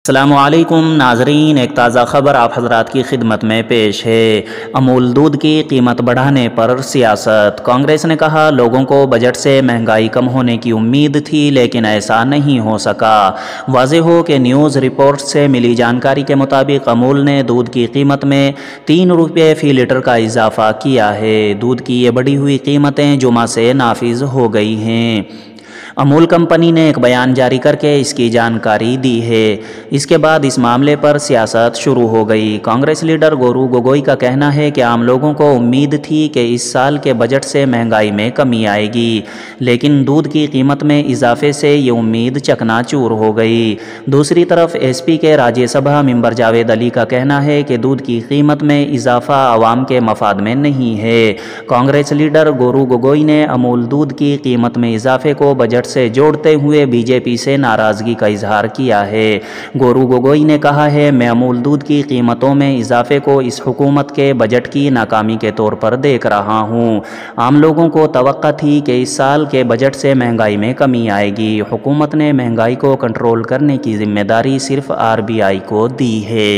السلام علیکم ناظرین، ایک تازہ خبر آپ حضرات کی خدمت میں پیش ہے۔ امول دودھ کی قیمت بڑھانے پر سیاست۔ کانگریس نے کہا لوگوں کو بجٹ سے مہنگائی کم ہونے کی امید تھی لیکن ایسا نہیں ہو سکا۔ واضح ہو کہ نیوز رپورٹ سے ملی جانکاری کے مطابق امول نے دودھ کی قیمت میں 3 روپے فی لیٹر کا اضافہ کیا ہے۔ دودھ کی یہ بڑھی ہوئی قیمتیں جمعہ سے نافذ ہو گئی ہیں۔ امول کمپنی نے ایک بیان جاری کر کے اس کی جانکاری دی ہے۔ اس کے بعد اس معاملے پر سیاست شروع ہو گئی۔ کانگریس لیڈر گورو گگوئی کا کہنا ہے کہ عام لوگوں کو امید تھی کہ اس سال کے بجٹ سے مہنگائی میں کمی آئے گی، لیکن دودھ کی قیمت میں اضافے سے یہ امید چکنا چور ہو گئی۔ دوسری طرف ایس پی کے راجیہ سبھا ممبر جاوید علی کا کہنا ہے کہ دودھ کی قیمت میں اضافہ عوام کے مفاد میں نہیں ہے۔ کانگریس لیڈر گورو گگوئی نے امول دودھ کی قیمت میں اضافے کو بجٹ سے جوڑتے ہوئے بی جے پی سے ناراضگی کا اظہار کیا ہے۔ گورو گگوئی نے کہا ہے میں امول دودھ کی قیمتوں میں اضافے کو اس حکومت کے بجٹ کی ناکامی کے طور پر دیکھ رہا ہوں۔ عام لوگوں کو توقع تھی کہ اس سال کے بجٹ سے مہنگائی میں کمی آئے گی۔ حکومت نے مہنگائی کو کنٹرول کرنے کی ذمہ داری صرف RBI کو دی ہے۔